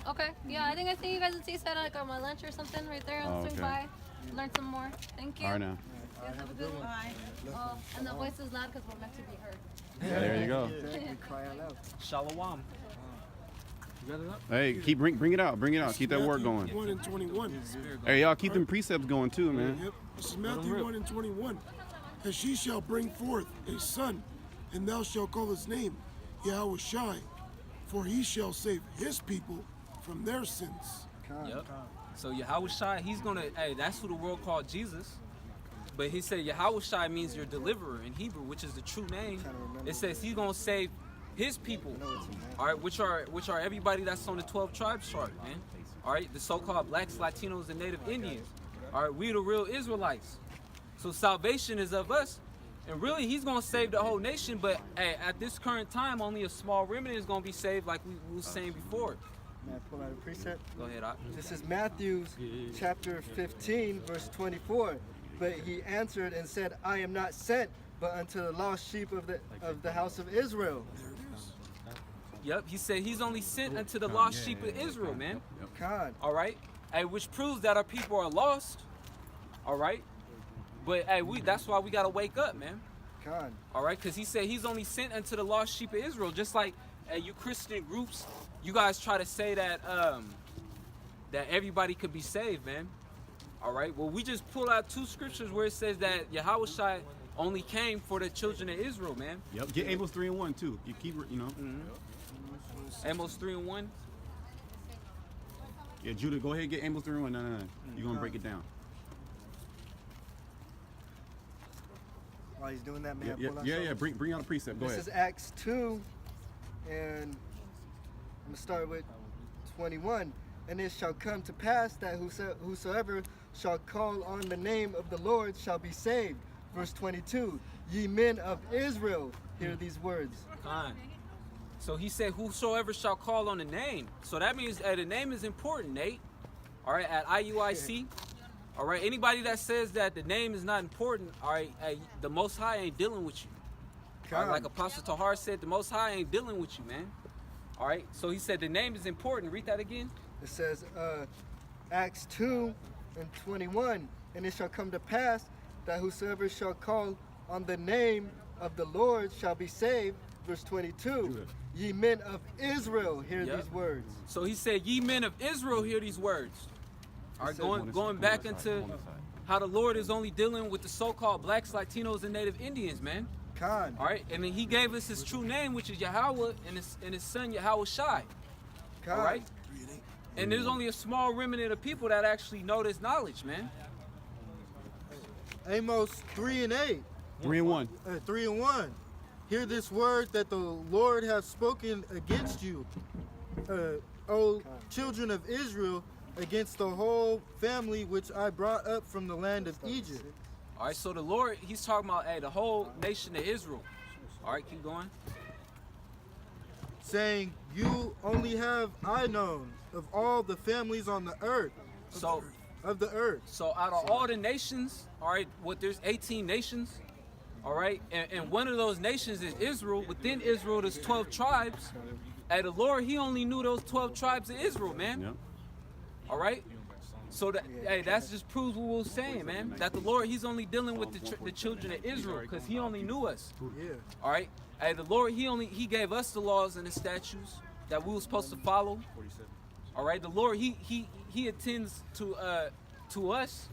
Okay. Yeah, I think you guys would taste that like on my lunch or something right there. I'll swing by, learn some more. Thank you. All right now. You guys have a good one. Bye. And the voice is loud because we're meant to be heard. Yeah, there you go. Shalom. Hey, bring it out. Bring it out. Keep that work going. 1 and 21. Hey, y'all keep them precepts going too, man. Yep. This is Matthew 1 and 21. And she shall bring forth a son, and thou shalt call his name Yahawashi, for he shall save his people from their sins. Yep. So Yahawashi, he's gonna. Hey, that's who the world called Jesus. But he said Yahawashi means your deliverer in Hebrew, which is the true name. It says he's gonna save his people, all right, which are everybody that's on the 12 tribes chart, man. All right, the so-called blacks, Latinos, and Native Indians. All right, we the real Israelites. So salvation is of us, and really he's gonna save the whole nation. But hey, at this current time, only a small remnant is gonna be saved, like we were saying before. May I pull out a precept? Go ahead, This is Matthew chapter 15, verse 24. But he answered and said, I am not sent but unto the lost sheep of the house of Israel. Yep, he said he's only sent unto the lost sheep of Israel, man. God. All right, hey, which proves that our people are lost. All right, but hey, that's why we gotta wake up, man. God. All right, because he said he's only sent unto the lost sheep of Israel. Just like you Christian groups, you guys try to say that that everybody could be saved, man. All right, well, we just pull out 2 scriptures where it says that Yahawashi only came for the children of Israel, man. Yep. Get Amos 3 and 1 too. You keep, you know. Amos 3 and 1. Yeah, Judah, go ahead and get Amos 3 and 1. No. You're gonna break it down. While he's doing that, man. Yeah. Bring out a precept. Go ahead. This is Acts 2, and I'm gonna start with 21. And it shall come to pass that whosoever shall call on the name of the Lord shall be saved. Verse 22. Ye men of Israel, hear these words. Fine. So he said, whosoever shall call on the name. So that means the name is important, Nate. All right, at IUIC. All right, anybody that says that the name is not important, all right, the Most High ain't dealing with you. All right, like Apostle Tahar said, the Most High ain't dealing with you, man. All right, so he said the name is important. Read that again. It says, Acts 2 and 21. And it shall come to pass that whosoever shall call on the name of the Lord shall be saved. Verse 22. Ye men of Israel, hear these words. So he said, ye men of Israel, hear these words. All right, going back into how the Lord is only dealing with the so-called blacks, Latinos, and Native Indians, man. Khan. All right, and then he gave us his true name, which is Yahweh, and his son Yahawashi. All right? And there's only a small remnant of people that actually know this knowledge, man. Amos 3 and 8. 3 and 1. 3 and 1. Hear this word that the Lord hath spoken against you, O children of Israel, against the whole family which I brought up from the land of Egypt. All right, so the Lord, he's talking about the whole nation of Israel. All right, keep going. Saying, you only have I known of all the families on the earth. Of the earth. So out of all the nations, all right, there's 18 nations, all right, and one of those nations is Israel. Within Israel, there's 12 tribes. And the Lord, he only knew those 12 tribes of Israel, man. Yep. All right? So that just proves what we were saying, man. That the Lord, he's only dealing with the children of Israel because he only knew us. Yeah. All right? The Lord, he gave us the laws and the statutes that we were supposed to follow. All right? The Lord, he attends to us.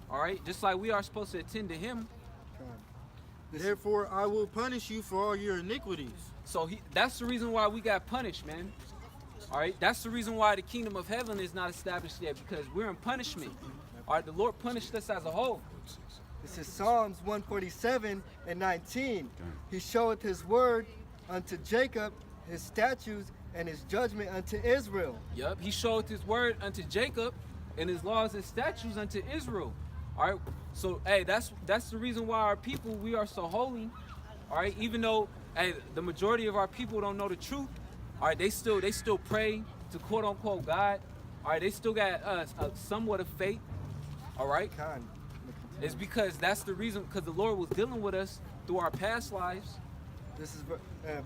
All right? Just like we are supposed to attend to him. Therefore, I will punish you for all your iniquities. So that's the reason why we got punished, man. All right, that's the reason why the kingdom of heaven is not established yet, because we're in punishment. All right, the Lord punished us as a whole. This is Psalms 147 and 19. He showeth his word unto Jacob, his statutes and his judgment unto Israel. Yep, he showed his word unto Jacob and his laws and statutes unto Israel. All right, so that's the reason why our people, we are so holy. All right, even though the majority of our people don't know the truth. All right, they still pray to quote unquote God. All right, they still got somewhat of faith. All right, it's because that's the reason, because the Lord was dealing with us through our past lives. This is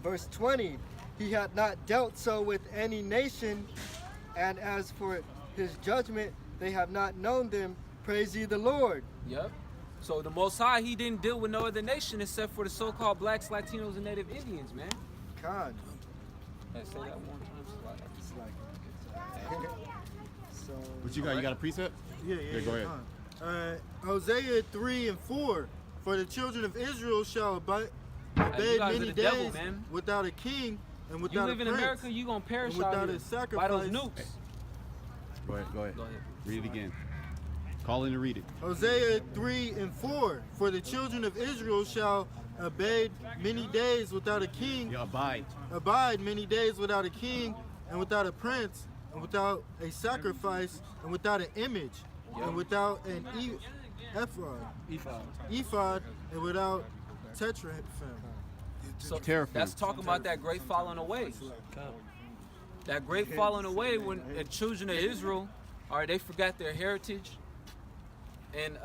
verse 20. He had not dealt so with any nation And as for his judgment, they have not known them. Praise ye the Lord. Yep. So the Most High, he didn't deal with no other nation except for the so-called blacks, Latinos, and Native Indians, man. God. Let's say that one time. It's like, so, What you got? You got a precept? Yeah, Go ahead. Hosea 3 and 4. For the children of Israel shall obey you obey guys are many the devil, days man. without a king and You without live a in prince. America, you gonna perish and out without here a sacrifice. by those nukes. Go ahead. Go ahead. Read it again. Call in to read it. Hosea 3 and 4. For the children of Israel shall abide many days without a king, Yeah, abide. abide many days without a king and without a prince and without a sacrifice and without an image and without an ephod and without tetraphim. So Teraphim. that's talking about that great falling away. That great falling away when the children of Israel, all right, they forgot their heritage, and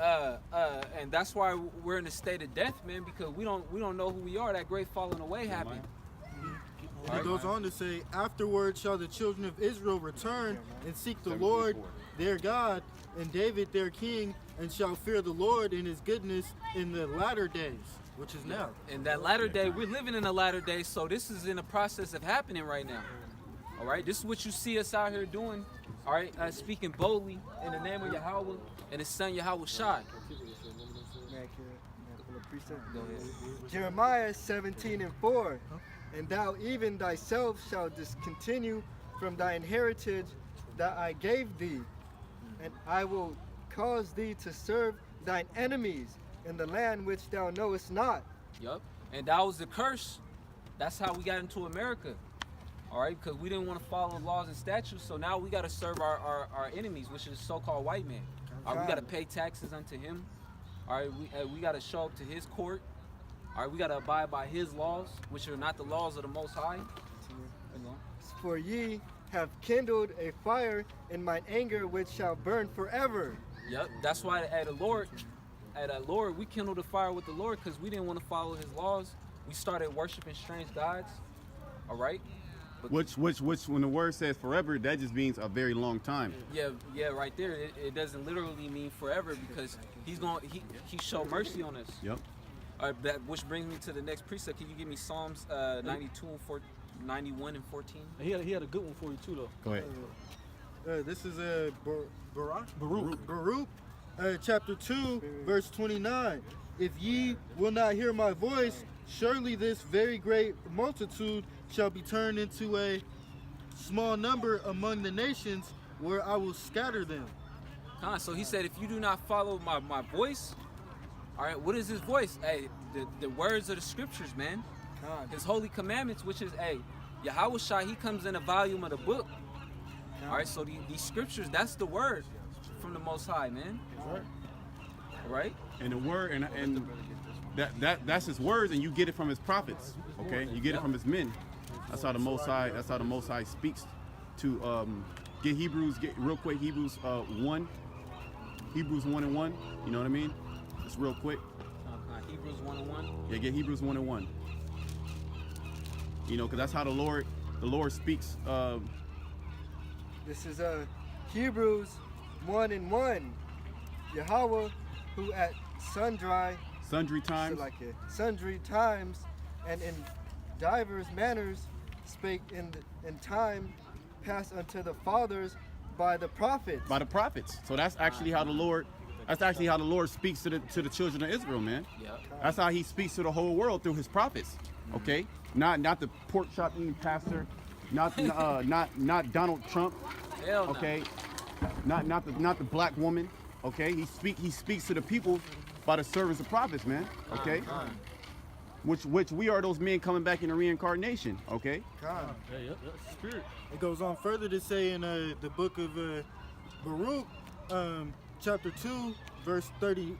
that's why we're in a state of death, man, because we don't know who we are. That great falling away happened. And it goes on to say, afterward shall the children of Israel return and seek the Lord their God and David their king, and shall fear the Lord in his goodness in the latter days, which is now. And that latter day, we're living in the latter day, so this is in the process of happening right now. All right, this is what you see us out here doing. All right, speaking boldly in the name of Yahweh and His Son Yahawashi. Go ahead. Jeremiah 17:4. And thou even thyself shalt discontinue from thine heritage that I gave thee, and I will cause thee to serve thine enemies in the land which thou knowest not. Yup. And that was the curse. That's how we got into America. All right, because we didn't want to follow laws and statutes, so now we got to serve our enemies, which is so-called white man. All right, we got to pay taxes unto him. All right, we got to show up to his court. All right, we got to abide by his laws, which are not the laws of the Most High. For ye have kindled a fire in mine anger, which shall burn forever. Yep, that's why at the Lord, we kindled a fire with the Lord because we didn't want to follow his laws. We started worshiping strange gods. All right. Which, when the word says forever, that just means a very long time. Yeah, right there. It doesn't literally mean forever because he showed mercy on us. Yep. All right, which brings me to the next precept. Can you give me Psalms 92 and 91 and 14? He had a good one for you too, though. Go ahead. This is Baruch, chapter 2, verse 29. If ye will not hear my voice, surely this very great multitude shall be turned into a small number among the nations, where I will scatter them. So he said, if you do not follow my voice, all right, what is his voice? Hey, the words of the scriptures, man. His holy commandments, which is, Yahawashi, he comes in a volume of the book. All right, so these scriptures, that's the word from the Most High, man. All right? And the word, and that's his words, and you get it from his prophets. Okay, you get it from his men. That's how the Most High. That's how the Most High speaks to get Hebrews. Get real quick Hebrews 1. Hebrews 1 and 1. You know what I mean? Just real quick. Hebrews 1 and 1. Yeah, get Hebrews 1 and 1. You know, because that's how the Lord speaks. This is Hebrews 1 and 1. Yahweh, who at sundry times. So like sundry times and in divers manners spake in time past unto the fathers by the prophets. By the prophets. So that's actually how the Lord. That's actually how the Lord speaks to the children of Israel, man. Yep. That's how He speaks to the whole world through His prophets. Okay, not the pork chop eating pastor, not Donald Trump. Hell no. Okay, not the black woman. Okay, He speaks to the people by the servants of prophets, man. Okay, which we are those men coming back in the reincarnation. Okay. Yeah, that's spirit. It goes on further to say in the book of Baruch, chapter 2, verse 30,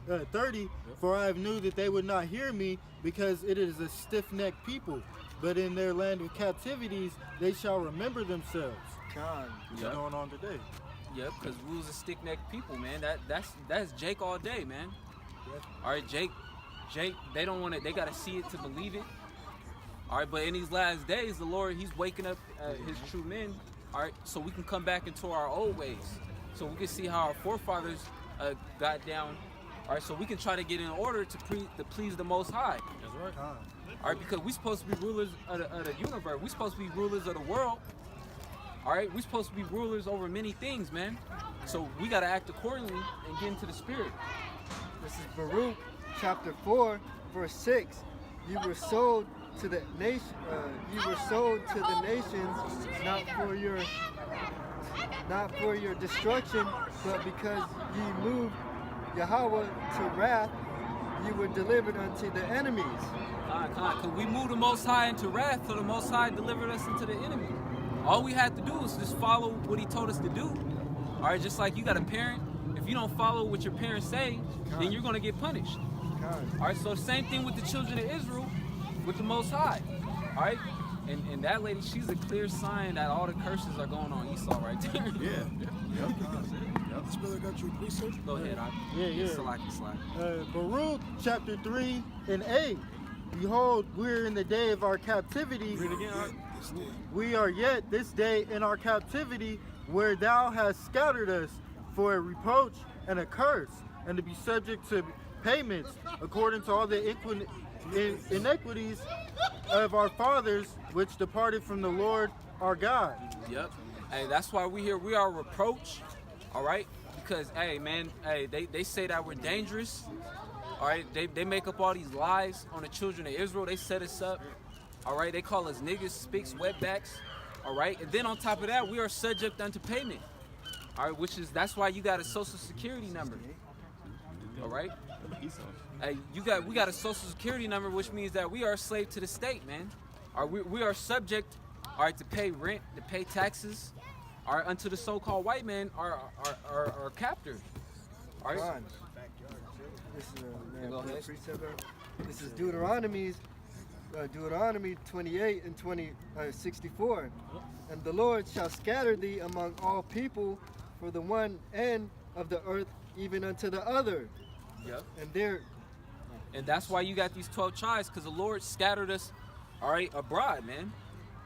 for I have knew that they would not hear me, because it is a stiff-necked people. But in their land of captivities, they shall remember themselves. What's going on today? Yep, because we was a stick-necked people, man. That's Jake all day, man. All right, Jake, they don't want it. They got to see it to believe it. All right, but in these last days, the Lord, He's waking up His true men. all right, so we can come back into our old ways, so we can see how our forefathers got down, all right, so we can try to get in order to please the Most High. That's right. All right, because we're supposed to be rulers of the universe. We're supposed to be rulers of the world. All right, we're supposed to be rulers over many things, man. So we got to act accordingly and get into the spirit. This is Baruch chapter 4, verse 6. You were sold to the nation. You were sold to the nations, not for your destruction, but because ye moved Yahweh to wrath. You were delivered unto the enemies. Because we moved the Most High into wrath, so the Most High delivered us into the enemy. All we had to do was just follow what he told us to do. All right, just like you got a parent, if you don't follow what your parents say, then you're going to get punished. All right, so same thing with the children of Israel, with the Most High. All right, and that lady, she's a clear sign that all the curses are going on Esau right there. Yeah. This brother got you a precept? Go ahead, Yeah. Slack. Baruch chapter 3 and 8. Behold, we're in the day of our captivity. Read it again. All right. We are yet this day in our captivity, where thou hast scattered us for a reproach and a curse, and to be subject to payments according to all the iniquities of our fathers, which departed from the Lord our God. Yep. Hey, that's why we here. We are a reproach. All right. Because, hey, man, hey, they say that we're dangerous. All right. They make up all these lies on the children of Israel. They set us up. All right. They call us niggas, spicks, wetbacks. All right. And then on top of that, we are subject unto payment. All right. That's why you got a social security number. All right. Hey, we got a social security number, which means that we are a slave to the state, man. All right, we are subject, all right, to pay rent, to pay taxes, all right, unto the so-called white man, our captor. All right. This is Go ahead. This is Deuteronomy 28 and 64. And the Lord shall scatter thee among all people for the one end of the earth, even unto the other. Yep. And that's why you got these 12 tribes, because the Lord scattered us, all right, abroad, man.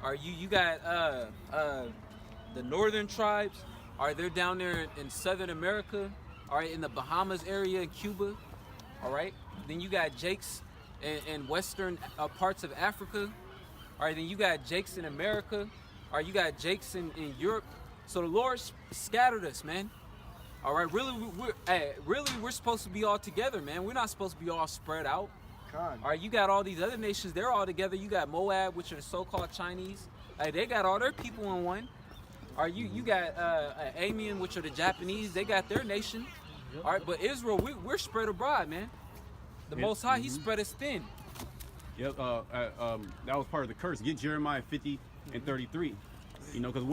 All right, you got the northern tribes, all right, they're down there in Southern America, all right, in the Bahamas area in Cuba, all right. Then you got Jakes in western parts of Africa, all right. Then you got Jakes in America, all right. You got Jakes in Europe. So the Lord scattered us, man. All right, really, we're supposed to be all together, man. We're not supposed to be all spread out. All right, you got all these other nations; they're all together. You got Moab, which are the so-called Chinese. They got all their people in one. All right, you got Amian, which are the Japanese. They got their nation. All right, but Israel, we're spread abroad, man. The Most High, He spread us thin. Yep. That was part of the curse. Get Jeremiah 50 and 33. You know, because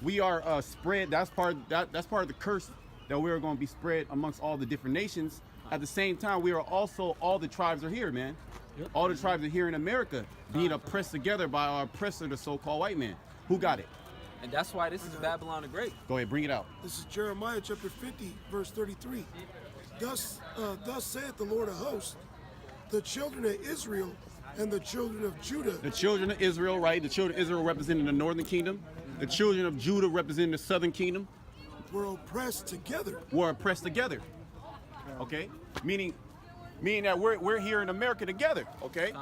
we are spread. That's part of the curse, that we are going to be spread amongst all the different nations. At the same time, we are also, all the tribes are here, man. Yep. All the tribes are here in America, being oppressed together by our oppressor, the so-called white man. Who got it? And that's why this is Babylon the Great. Go ahead, bring it out. This is Jeremiah chapter 50, verse 33. Thus saith the Lord of hosts, the children of Israel and the children of Judah. The children of Israel, right? The children of Israel representing the northern kingdom. The children of Judah representing the southern kingdom. Were oppressed together. Okay? Meaning that we're here in America together, okay?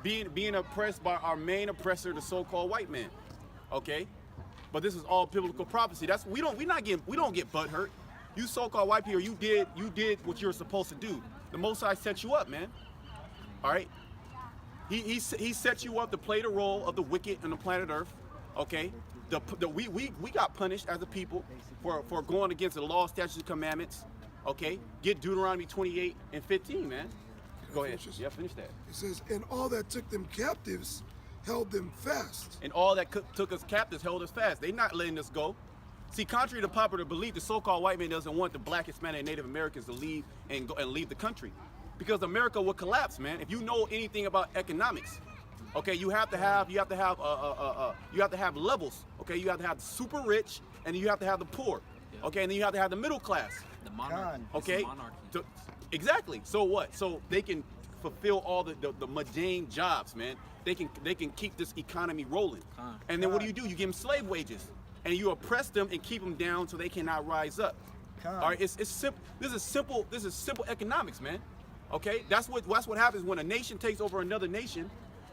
Being oppressed by our main oppressor, the so-called white man. Okay? But this is all biblical prophecy. We don't get butthurt. You so-called white people, you did what you were supposed to do. The Most High set you up, man. All right? He set you up to play the role of the wicked on the planet Earth. Okay? We got punished as a people for going against the law, statutes, and commandments. Okay? Get Deuteronomy 28 and 15, man. Go ahead. Yeah, finish that. It says, and all that took them captives held them fast. And all that took us captives held us fast. They not letting us go. See, contrary to popular belief, the so-called white man doesn't want the Black, Hispanic, and Native Americans to leave and leave the country, because America will collapse, man. If you know anything about economics, okay, you have to have levels. Okay, you have to have the super rich, and you have to have the poor. Okay, and then you have to have the middle class. The monarchy. Okay, monarchy. Exactly. So what? So they can fulfill all the mundane jobs, man. They can keep this economy rolling. And then what do? You give them slave wages, and you oppress them and keep them down so they cannot rise up. All right, it's simple. This is simple economics, man. Okay, that's what happens when a nation takes over another nation.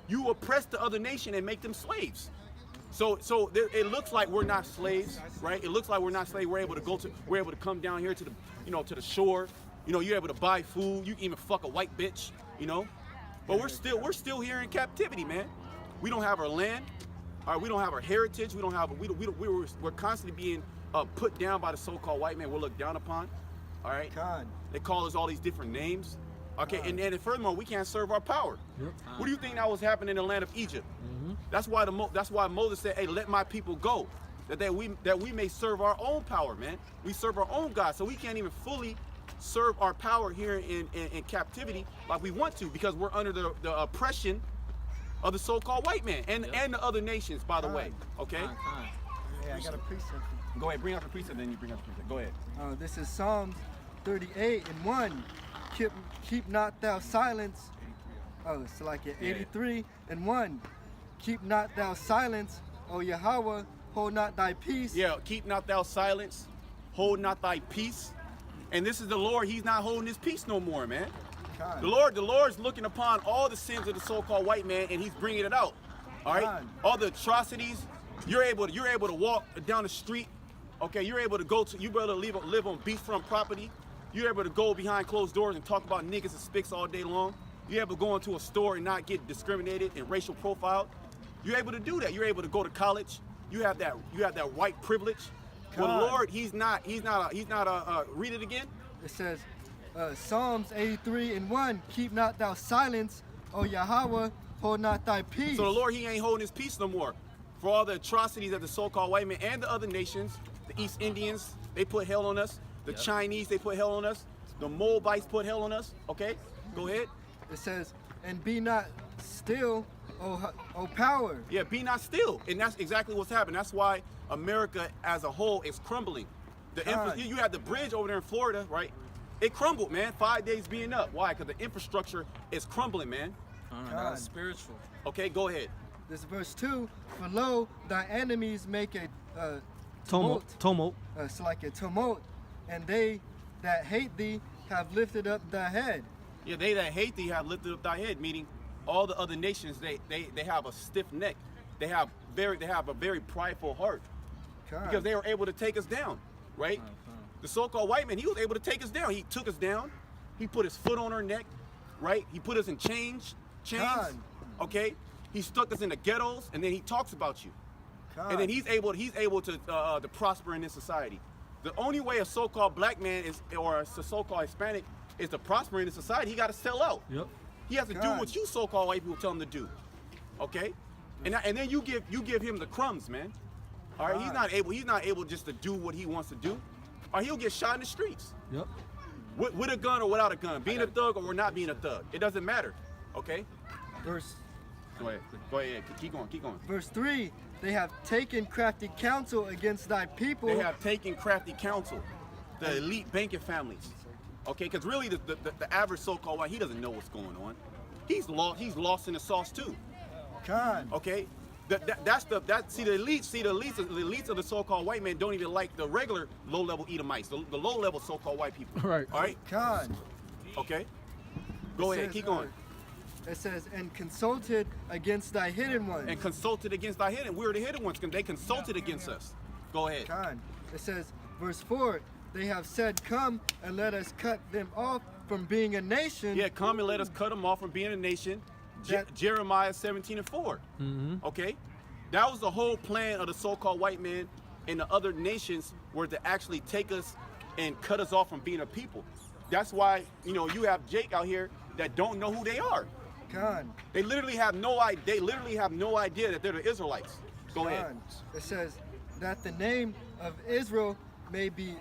You oppress the other nation and make them slaves. So it looks like we're not slaves, right? It looks like we're not slaves. We're able to come down here to the to the shore. You're able to buy food. You can even fuck a white bitch, But we're still here in captivity, man. We don't have our land. All right, we don't have our heritage. We're constantly being put down by the so-called white man. We're looked down upon. All right. They call us all these different names. Okay, and furthermore, we can't serve our power. What do you think that was happening in the land of Egypt? That's why Moses said, "Hey, let my people go, that we may serve our own power, man. We serve our own God, so we can't even fully serve our power here in captivity like we want to, because we're under the oppression of the so-called white man and the other nations, by the way. Okay. Yeah, I got a precept. Go ahead, bring out the precept, then you bring out the precept. Go ahead. This is Psalms 38:1. Keep not thou silence. Oh, it's like 83:1. Keep not thou silence, O Yahweh, hold not thy peace. Yeah, keep not thou silence, hold not thy peace. And this is the Lord. He's not holding his peace no more, man. The Lord's looking upon all the sins of the so-called white man, and he's bringing it out. All right, all the atrocities. You're able to walk down the street. Okay, you're able to live on beachfront property. You're able to go behind closed doors and talk about niggas and spics all day long. You're able to go into a store and not get discriminated and racial profiled. You're able to do that. You're able to go to college. You have that white privilege. Well, the Lord, he's not read it again. It says, Psalms 83:1. Keep not thou silence, O Yahweh, hold not thy peace. So the Lord, he ain't holding his peace no more. For all the atrocities that the so-called white man and the other nations, the East Indians, they put hell on us. The Chinese, they put hell on us. The Moabites put hell on us. Okay, go ahead. It says, and be not still, O power. Yeah, be not still. And that's exactly what's happening. That's why America as a whole is crumbling. You had the bridge over there in Florida, right? It crumbled, man. 5 days being up. Why? Because the infrastructure is crumbling, man. That's spiritual. Okay, go ahead. This is verse 2. For lo, thy enemies make a Tumult. It's like a tumult, and they that hate thee have lifted up thy head. Yeah, they that hate thee have lifted up thy head, meaning all the other nations, they have a stiff neck. They have a very prideful heart. Because they were able to take us down, right? The so-called white man, he was able to take us down. He took us down. He put his foot on our neck, right? He put us in chains, okay? He stuck us in the ghettos, and then he talks about you. And then he's able to prosper in this society. The only way a so-called black man or a so-called Hispanic is to prosper in this society, he got to sell out. Yep. He has to do what you so-called white people tell him to do. Okay? And then you give him the crumbs, man. All right, he's not able just to do what he wants to do, or he'll get shot in the streets. Yep. With a gun or without a gun, being a thug or not being a thug, it doesn't matter. Okay. Go ahead. Keep going. Verse 3. They have taken crafty counsel against thy people. They have taken crafty counsel, the elite banking families. Okay, because really the average so-called white, he doesn't know what's going on. He's lost in the sauce too. Okay. The elites of the so-called white man don't even like the regular low-level Edomites, the low-level so-called white people. Right. All right. Okay. Go ahead. Keep going. It says, and consulted against thy hidden ones. And consulted against thy hidden. We're the hidden ones. They consulted against us. Go ahead. It says, verse 4. They have said, come and let us cut them off from being a nation. Yeah, come and let us cut them off from being a nation. Jeremiah 17:4. Okay, that was the whole plan of the so-called white man and the other nations, were to actually take us and cut us off from being a people. That's why you have Jake out here that don't know who they are. They literally have no idea. They literally have no idea that they're the Israelites. Go ahead. It says that the name of Israel may be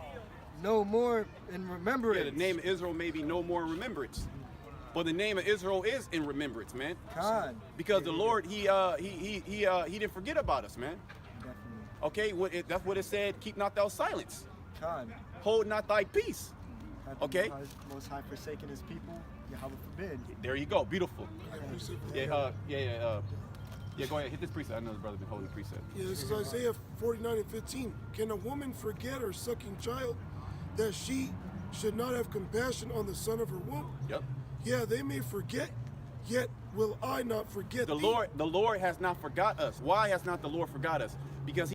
no more in remembrance. Yeah, the name of Israel may be no more in remembrance. But the name of Israel is in remembrance, man. Because the Lord, he didn't forget about us, man. Okay, that's what it said. Keep not thou silence. Hold not thy peace. Okay. Most High forsaken his people. Yahweh forbid. There you go. Beautiful. Yeah, go ahead. Hit this precept. I know the brother been holding the precept. Yeah, this is Isaiah 49:15. Can a woman forget her sucking child, that she should not have compassion on the son of her womb? Yep. Yeah, they may forget, yet will I not forget The thee. Lord has not forgot us. Why has not the Lord forgot us? Because